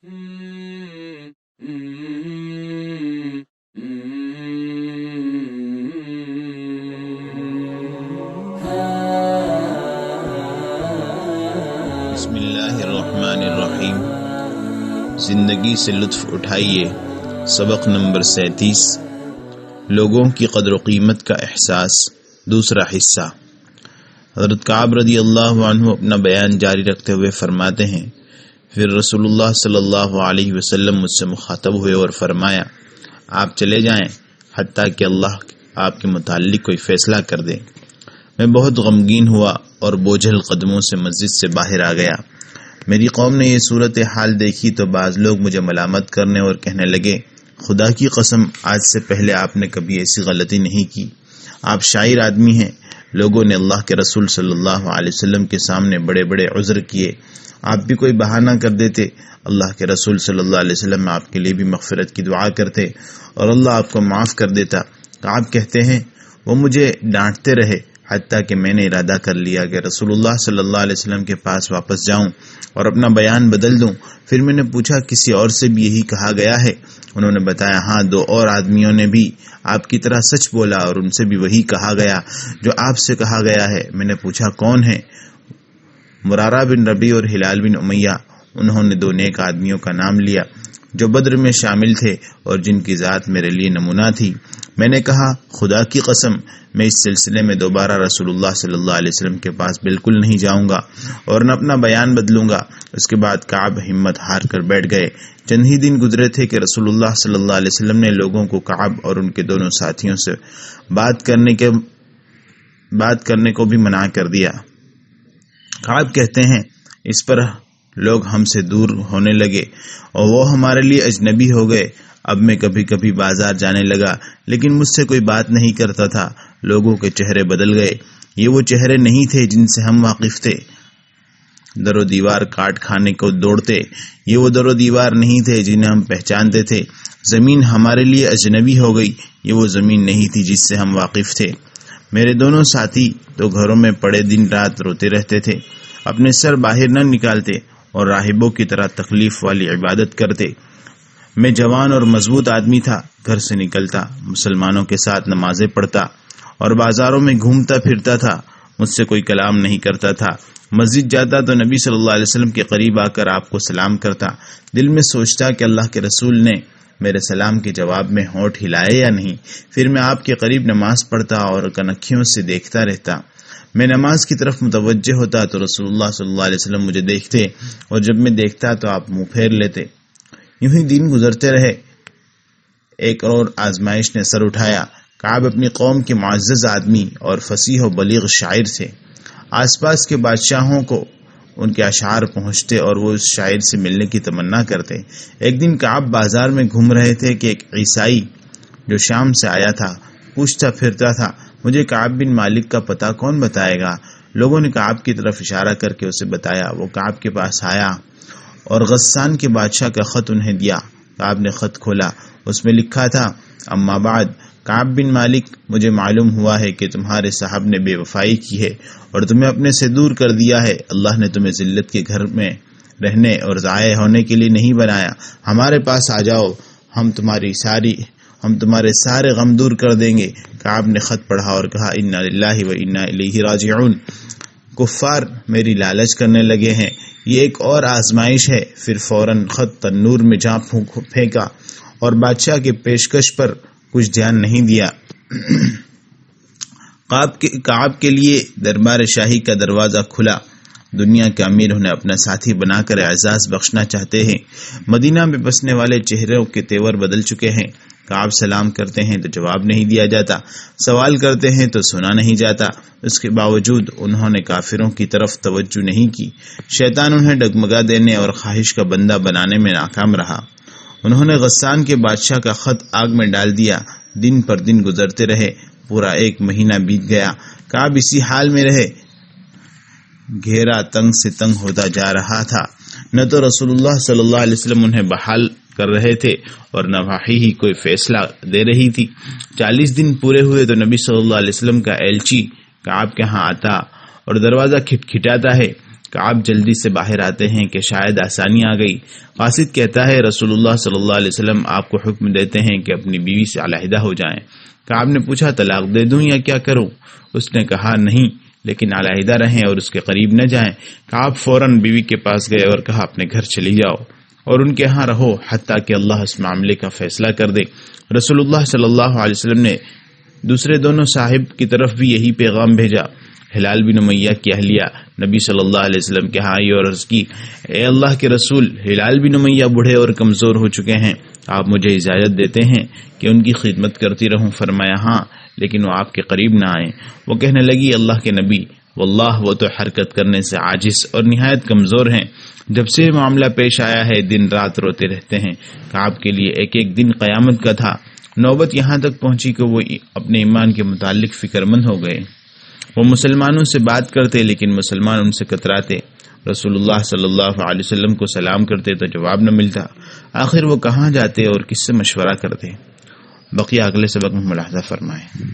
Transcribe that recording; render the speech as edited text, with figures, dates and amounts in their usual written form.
بسم اللہ الرحمن الرحیم۔ زندگی سے لطف اٹھائیے، سبق نمبر 37، لوگوں کی قدر و قیمت کا احساس، دوسرا حصہ۔ حضرت کعب رضی اللہ عنہ اپنا بیان جاری رکھتے ہوئے فرماتے ہیں، پھر رسول اللہ صلی اللہ علیہ وسلم مجھ سے مخاطب ہوئے اور فرمایا، آپ چلے جائیں حتیٰ کہ اللہ آپ کے متعلق کوئی فیصلہ کر دے۔ میں بہت غمگین ہوا اور بوجھل قدموں سے مسجد سے باہر آ گیا۔ میری قوم نے یہ صورت حال دیکھی تو بعض لوگ مجھے ملامت کرنے اور کہنے لگے، خدا کی قسم آج سے پہلے آپ نے کبھی ایسی غلطی نہیں کی، آپ شاعر آدمی ہیں۔ لوگوں نے اللہ کے رسول صلی اللہ علیہ وسلم کے سامنے بڑے بڑے عذر کیے، آپ بھی کوئی بہانہ کر دیتے۔ اللہ کے رسول صلی اللہ علیہ وسلم آپ کے لیے بھی مغفرت کی دعا کرتے اور اللہ آپ کو معاف کر دیتا۔ آپ کہتے ہیں وہ مجھے ڈانٹتے رہے حتیٰ کہ میں نے ارادہ کر لیا کہ رسول اللہ صلی اللہ علیہ وسلم کے پاس واپس جاؤں اور اپنا بیان بدل دوں۔ پھر میں نے پوچھا کسی اور سے بھی یہی کہا گیا ہے؟ انہوں نے بتایا ہاں، 2 اور آدمیوں نے بھی آپ کی طرح سچ بولا اور ان سے بھی وہی کہا گیا جو آپ سے کہا گیا ہے۔ میں نے پوچھا کون ہے؟ مرارہ بن ربیع اور ہلال بن امیہ۔ انہوں نے 2 نیک آدمیوں کا نام لیا جو بدر میں شامل تھے اور جن کی ذات میرے لیے نمونہ تھی۔ میں نے کہا خدا کی قسم میں اس سلسلے میں دوبارہ رسول اللہ صلی اللہ علیہ وسلم کے پاس بالکل نہیں جاؤں گا اور نہ اپنا بیان بدلوں گا۔ اس کے بعد کعب ہمت ہار کر بیٹھ گئے۔ چند ہی دن گزرے تھے کہ رسول اللہ صلی اللہ علیہ وسلم نے لوگوں کو کعب اور ان کے دونوں ساتھیوں سے بات کرنے کو بھی منع کر دیا۔ کعب کہتے ہیں اس پر لوگ ہم سے دور ہونے لگے اور وہ ہمارے لیے اجنبی ہو گئے۔ اب میں کبھی کبھی بازار جانے لگا لیکن مجھ سے کوئی بات نہیں کرتا تھا۔ لوگوں کے چہرے بدل گئے، یہ وہ چہرے نہیں تھے جن سے ہم واقف تھے۔ در و دیوار کاٹ کھانے کو دوڑتے، یہ وہ در و دیوار نہیں تھے جنہیں ہم پہچانتے تھے۔ زمین ہمارے لیے اجنبی ہو گئی، یہ وہ زمین نہیں تھی جس سے ہم واقف تھے۔ میرے دونوں ساتھی تو گھروں میں پڑے دن رات روتے رہتے تھے، اپنے سر باہر نہ نکالتے اور راہبوں کی طرح تکلیف والی عبادت کرتے۔ میں جوان اور مضبوط آدمی تھا، گھر سے نکلتا، مسلمانوں کے ساتھ نمازیں پڑھتا اور بازاروں میں گھومتا پھرتا تھا۔ مجھ سے کوئی کلام نہیں کرتا تھا۔ مسجد جاتا تو نبی صلی اللہ علیہ وسلم کے قریب آ کر آپ کو سلام کرتا۔ دل میں سوچتا کہ اللہ کے رسول نے میرے سلام کے جواب میں ہونٹ ہلائے یا نہیں۔ پھر میں آپ کے قریب نماز پڑھتا اور کنکھیوں سے دیکھتا رہتا۔ میں نماز کی طرف متوجہ ہوتا تو رسول اللہ صلی اللہ علیہ وسلم مجھے دیکھتے اور جب میں دیکھتا تو آپ منہ پھیر لیتے۔ یوں ہی دن گزرتے رہے۔ ایک اور آزمائش نے سر اٹھایا۔ کعب اپنی قوم کے معزز آدمی اور فصیح و بلیغ شاعر تھے۔ آس پاس کے بادشاہوں کو ان کے اشعار پہنچتے اور وہ اس شاعر سے ملنے کی تمنا کرتے۔ ایک دن کعب بازار میں گھوم رہے تھے کہ ایک عیسائی جو شام سے آیا تھا پوچھتا پھرتا تھا، مجھے کعب بن مالک کا پتہ کون بتائے گا؟ لوگوں نے کعب کی طرف اشارہ کر کے اسے بتایا۔ وہ کعب کے پاس آیا اور غسان کے بادشاہ کا خط انہیں دیا۔ کعب نے خط کھولا، اس میں لکھا تھا، اما بعد کعب بن مالک، مجھے معلوم ہوا ہے کہ تمہارے صاحب نے بے وفائی کی ہے اور تمہیں اپنے سے دور کر دیا ہے۔ اللہ نے تمہیں ذلت کے گھر میں رہنے اور ضائع ہونے کے لیے نہیں بنایا۔ ہمارے پاس آ جاؤ، ہم تمہارے سارے غم دور کر دیں گے۔ کعب نے خط پڑھا اور کہا، انا للہ و انا الیہ راجعون۔ کفار میری لالچ کرنے لگے ہیں، یہ ایک اور آزمائش ہے۔ پھر فوراً خط تنور میں جا پھینکا اور بادشاہ کے پیشکش پر کچھ دھیان نہیں دیا۔ کعب کے لیے دربار شاہی کا دروازہ کھلا۔ دنیا کے امیر انہیں اپنا ساتھی بنا کر اعزاز بخشنا چاہتے ہیں۔ مدینہ میں بسنے والے چہروں کے تیور بدل چکے ہیں۔ کعب سلام کرتے ہیں تو جواب نہیں دیا جاتا، سوال کرتے ہیں تو سنا نہیں جاتا۔ اس کے باوجود انہوں نے کافروں کی طرف توجہ نہیں کی۔ شیطان انہیں ڈگمگا دینے اور خواہش کا بندہ بنانے میں ناکام رہا۔ انہوں نے غسان کے بادشاہ کا خط آگ میں ڈال دیا۔ دن پر دن گزرتے رہے، پورا 1 مہینہ بیت گیا۔ کعب اسی حال میں رہے۔ گھیرا تنگ سے تنگ ہوتا جا رہا تھا۔ نہ تو رسول اللہ صلی اللہ علیہ وسلم انہیں بحال کر رہے تھے اور نہ وحی ہی کوئی فیصلہ دے رہی تھی۔ 40 دن پورے ہوئے تو نبی صلی اللہ علیہ وسلم کا ایلچی کعب کے ہاں آتا اور دروازہ کھٹکھٹاتا ہے۔ کعب جلدی سے باہر آتے ہیں کہ شاید آسانی آ گئی۔ قاصد کہتا ہے رسول اللہ صلی اللہ علیہ وسلم آپ کو حکم دیتے ہیں کہ اپنی بیوی سے علیحدہ ہو جائیں۔ کعب نے پوچھا طلاق دے دوں یا کیا کروں؟ اس نے کہا نہیں، لیکن علیحدہ رہیں اور اس کے قریب نہ جائیں۔ کعب فوراً بیوی کے پاس گئے اور کہا اپنے گھر چلی جاؤ اور ان کے ہاں رہو حتیٰ کہ اللہ اس معاملے کا فیصلہ کر دے۔ رسول اللہ صلی اللہ علیہ وسلم نے دوسرے دونوں صاحب کی طرف بھی یہی پیغام بھیجا۔ ہلال بن امیہ کی اہلیہ نبی صلی اللہ علیہ وسلم کے ہاں آئی اور عرض کی، اے اللہ کے رسول، ہلال بن امیہ بوڑھے اور کمزور ہو چکے ہیں، آپ مجھے اجازت دیتے ہیں کہ ان کی خدمت کرتی رہوں؟ فرمایا ہاں، لیکن وہ آپ کے قریب نہ آئیں۔ وہ کہنے لگی، اللہ کے نبی، واللہ وہ تو حرکت کرنے سے عاجز اور نہایت کمزور ہیں، جب سے معاملہ پیش آیا ہے دن رات روتے رہتے ہیں۔ کعب کے لیے ایک ایک دن قیامت کا تھا۔ نوبت یہاں تک پہنچی کہ وہ اپنے ایمان کے متعلق فکر مند ہو گئے۔ وہ مسلمانوں سے بات کرتے لیکن مسلمان ان سے کتراتے۔ رسول اللہ صلی اللہ علیہ وسلم کو سلام کرتے تو جواب نہ ملتا۔ آخر وہ کہاں جاتے اور کس سے مشورہ کرتے؟ بقیہ اگلے سبق میں ملاحظہ فرمائیں۔